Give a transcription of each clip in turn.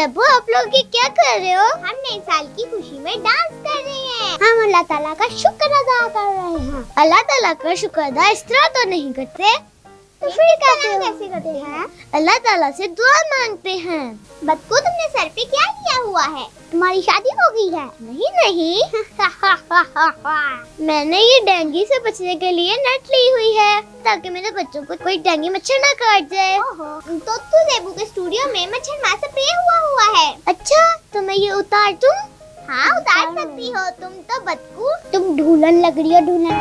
Zebu, आप लोग ये क्या कर रहे हो? हम नए साल की खुशी में डांस कर रहे हैं। हम अल्लाह ताला का शुक्र अदा कर रहे हैं। अल्लाह ताला का शुक्र अदा इस तरह तो नहीं करते, तो फिर कैसे करते हैं? अल्लाह ताला से दुआ मांगते हैं। बच्चों, तुमने सर पे क्या लिया हुआ है? तुम्हारी शादी हो गई है? नहीं मैंने ये डेंगू से बचने के लिए नेट ली हुई है, ताकि मेरे बच्चों को कोई डेंगू मच्छर ना काट जाए। तो ज़ेबू के स्टूडियो में मच्छर मार स्प्रे हुआ है। अच्छा, तो मैं ये उतार दूं? हाँ, उतार सकती हो। तुम तो बदकू, तुम ढूलन लग रही हो, ढूलन।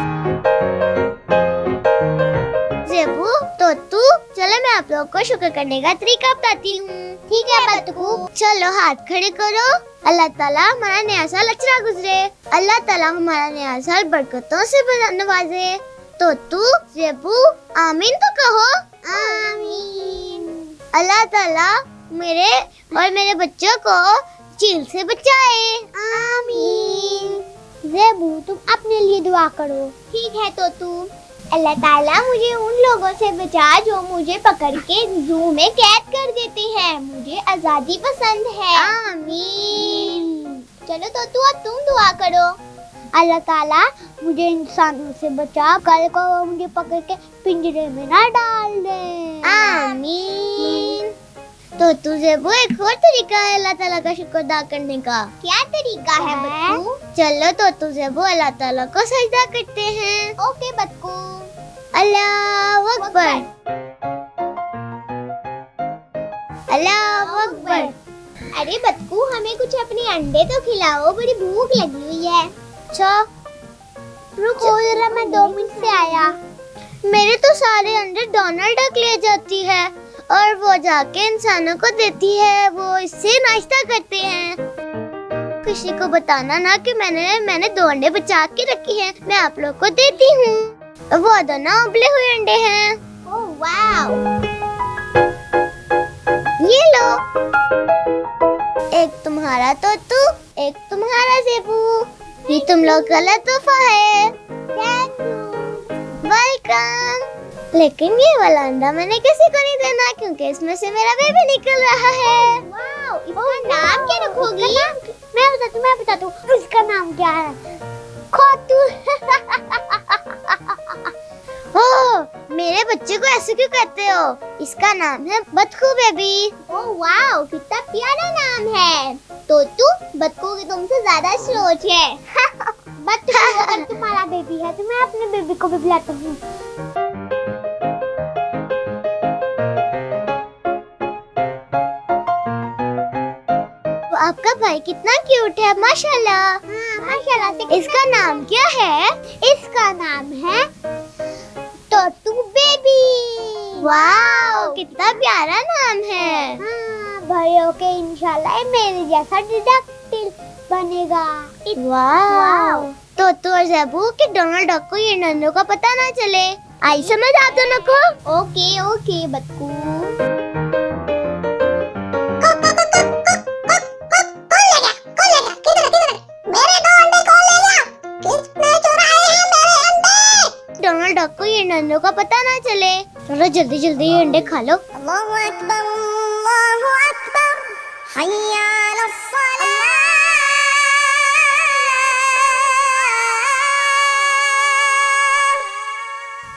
ज़ेबू, तो तू चलो, मैं आप लोगों को शुक्र करने का तरीका बताती हूँ। ठीक है बदकू, चलो हाथ खड़े करो। अल्लाह ताला हमारा नया साल अच्छा गुजरे। अल्लाह ताला हमारा नया साल बरकतों से नवाजे। तो तू ज़ेबू आमीन तो कहो। आमीन। अल्लाह ताला मेरे और मेरे बच्चों को चील से बचाए। आमीन। ज़ेबू, तुम अपने लिए दुआ करो। ठीक है, तो तू अल्लाह ताला मुझे उन लोगों से बचा जो मुझे पकड़ के जू में कैद कर देते हैं। मुझे आजादी पसंद है। आमीन। चलो तो तू अब तुम दुआ करो। अल्लाह ताला मुझे इंसानों से बचा, कल को वो मुझे पकड़ के पिंजरे में ना डाल दे। आमीन। तो तुझे वो एक और तरीका है अल्लाह ताला का शुक्र अदा करने का। क्या तरीका है बच्चू? चलो तो तुझे वो अल्लाह ताला को सजदा करते हैं। ओके बच्चू। अल्लाह अकबर, अल्लाह अकबर। अरे बच्चू, हमें कुछ अपने अंडे तो खिलाओ, बड़ी भूख लगी हुई है। अच्छा रुको जरा, मैं 2 मिनट से आया। मेरे तो सारे अंडे डोनाल्ड डक ले जाती है और वो जाके इंसानों को देती है, वो इससे नाश्ता करते हैं। किसी को बताना ना कि मैंने 2 अंडे बचा के रखे हैं, मैं आप लोग को देती हूँ। वो दोनों उबले हुए अंडे हैं। ओह वाव, ये लो, एक तुम्हारा तोतू, एक तुम्हारा ज़ेबू। ये तुम लोग का तोहफा है। वेलकम। लेकिन ये वाला अंडा मैंने किसी को नहीं देना, क्योंकि इसमें से मेरा बेबी निकल रहा है। वाव, इसका नाम क्या रखोगी? मैं बताती हूँ। इसका नाम क्या है? खोतू। ओह, मेरे बच्चे को ऐसे क्यों कहते हो? इसका नाम है बदकू बेबी। ओह वाव, कितना प्यारा नाम है। तो तू बदकू की तुमसे ज्यादा सोच है। बदकू, अगर तुम्हारा बेबी है तो मैं अपने बेबी को भी बुलाता हूँ। आपका भाई कितना क्यूट है, माशाल्लाह। हाँ, माशाल्लाह से। इसका नाम क्या है? इसका नाम है टोटू बेबी। वाव, कितना प्यारा नाम है। हाँ, भाइयों के इंशाल्लाह मेरे जैसा डिटेक्टिव बनेगा। वाव। तो और ज़ेबू के डोनाल्ड डक को ये नन्नों का पता ना चले। आई समझ आप दोनों को? ओके ओके बच्चू। डोनाल्ड डक को ये नन्नों का पता ना चले। चलो जल्दी जल्दी ये अंडे खा लो। अल्लाहु अकबर, अल्लाहु अकबर, हय्या अलस सलाह।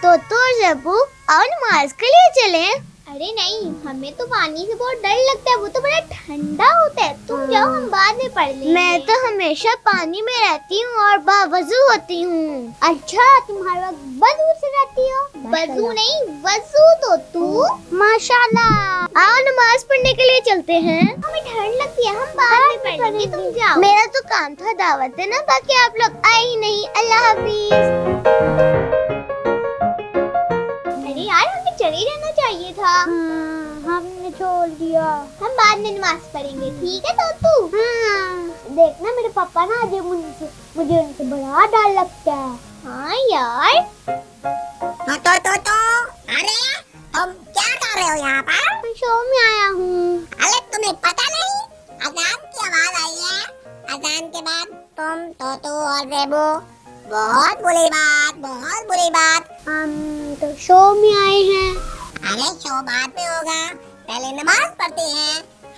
तो ज़ेबू, और नमाज के लिए चलें? अरे नहीं, हमें तो पानी से बहुत डर लगता है, वो तो बड़ा ठंडा होता है। तुम जाओ, हम बाद में पढ़ लेंगे। मैं तो हमेशा पानी में रहती हूँ और बावजू होती हूँ। अच्छा, तुम्हारे वक्त वजू से रहती हो? वजू नहीं, वजू। तो तू माशाल्लाह। आओ नमाज पढ़ने के लिए चलते हैं। हमें ठंड लगती है, हम बाद में पढ़ लेंगे, तुम जाओ। मेरा तो काम था दावत देना, बाकी आप लोग आए ही नहीं। अल्लाह हाफिज। चली रहना चाहिए था। हमने छोड़ दिया। हम बाद में नमाज पढ़ेंगे, ठीक है? तो तू देखना, मेरे पापा ना मुझे उनसे बड़ा डर लगता है। हाँ यार। तो अरे तुम क्या कर रहे हो यहाँ पर? मैं शो में आया हूँ। अरे तुम्हें पता नहीं, अजान की आवाज आई है। अजान के बाद तुम तोतू और ज़ेबू, बहुत बुरी बात, बहुत बुरी बात। हम तो शो में आए हैं। अरे शो बाद में होगा, पहले नमाज पढ़ते हैं,